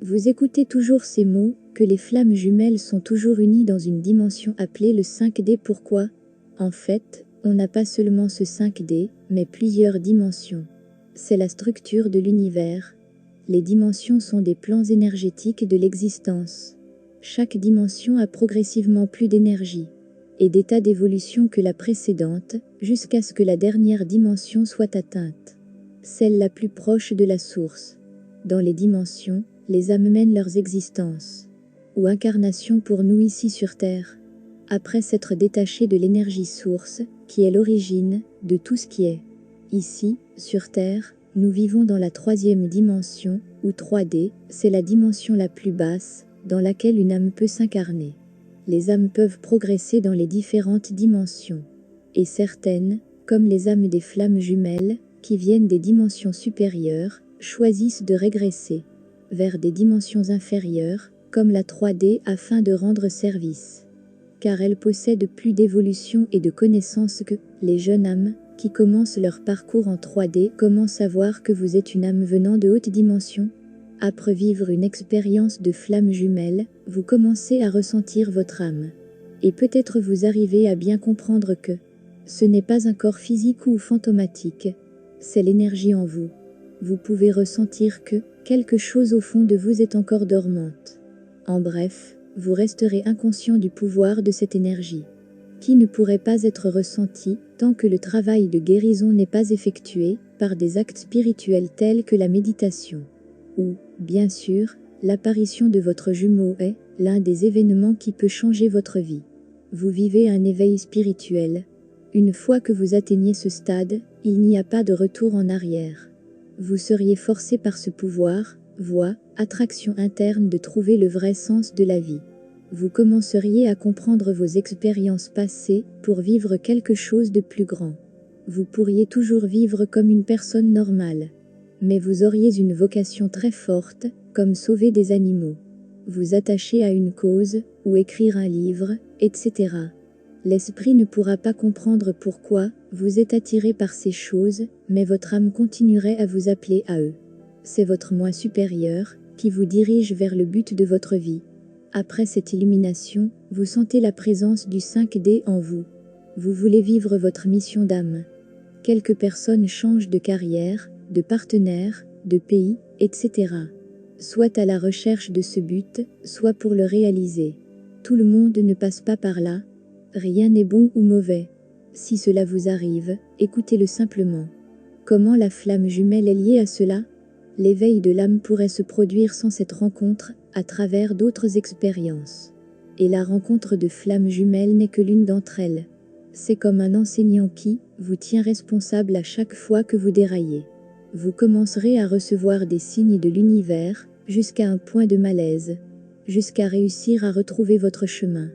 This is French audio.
Vous écoutez toujours ces mots, que les flammes jumelles sont toujours unies dans une dimension appelée le 5D. Pourquoi? En fait, on n'a pas seulement ce 5D, mais plusieurs dimensions. C'est la structure de l'univers. Les dimensions sont des plans énergétiques de l'existence. Chaque dimension a progressivement plus d'énergie et d'état d'évolution que la précédente, jusqu'à ce que la dernière dimension soit atteinte, celle la plus proche de la source. Dans les dimensions, les âmes mènent leurs existences, ou incarnations pour nous ici sur Terre, après s'être détachées de l'énergie source, qui est l'origine de tout ce qui est. Ici, sur Terre, nous vivons dans la troisième dimension, ou 3D, c'est la dimension la plus basse, dans laquelle une âme peut s'incarner. Les âmes peuvent progresser dans les différentes dimensions. Et certaines, comme les âmes des flammes jumelles, qui viennent des dimensions supérieures, choisissent de régresser vers des dimensions inférieures, comme la 3D, afin de rendre service. Car elles possèdent plus d'évolution et de connaissances que les jeunes âmes, qui commencent leur parcours en 3D. Comment savoir que vous êtes une âme venant de haute dimension? Après vivre une expérience de flammes jumelles, vous commencez à ressentir votre âme. Et peut-être vous arrivez à bien comprendre que ce n'est pas un corps physique ou fantomatique, c'est l'énergie en vous. Vous pouvez ressentir que quelque chose au fond de vous est encore dormante. En bref, vous resterez inconscient du pouvoir de cette énergie, qui ne pourrait pas être ressentie tant que le travail de guérison n'est pas effectué par des actes spirituels tels que la méditation. Ou, bien sûr, l'apparition de votre jumeau est l'un des événements qui peut changer votre vie. Vous vivez un éveil spirituel. Une fois que vous atteignez ce stade, il n'y a pas de retour en arrière. Vous seriez forcé par ce pouvoir, voie, attraction interne de trouver le vrai sens de la vie. Vous commenceriez à comprendre vos expériences passées pour vivre quelque chose de plus grand. Vous pourriez toujours vivre comme une personne normale. Mais vous auriez une vocation très forte, comme sauver des animaux, vous attacher à une cause, ou écrire un livre, etc. L'esprit ne pourra pas comprendre pourquoi vous êtes attiré par ces choses, mais votre âme continuerait à vous appeler à eux. C'est votre moi supérieur qui vous dirige vers le but de votre vie. Après cette illumination, vous sentez la présence du 5D en vous. Vous voulez vivre votre mission d'âme. Quelques personnes changent de carrière, de partenaire, de pays, etc. Soit à la recherche de ce but, soit pour le réaliser. Tout le monde ne passe pas par là. Rien n'est bon ou mauvais. Si cela vous arrive, écoutez-le simplement. Comment la flamme jumelle est liée à cela? L'éveil de l'âme pourrait se produire sans cette rencontre, à travers d'autres expériences. Et la rencontre de flammes jumelles n'est que l'une d'entre elles. C'est comme un enseignant qui vous tient responsable à chaque fois que vous déraillez. Vous commencerez à recevoir des signes de l'univers, jusqu'à un point de malaise, jusqu'à réussir à retrouver votre chemin.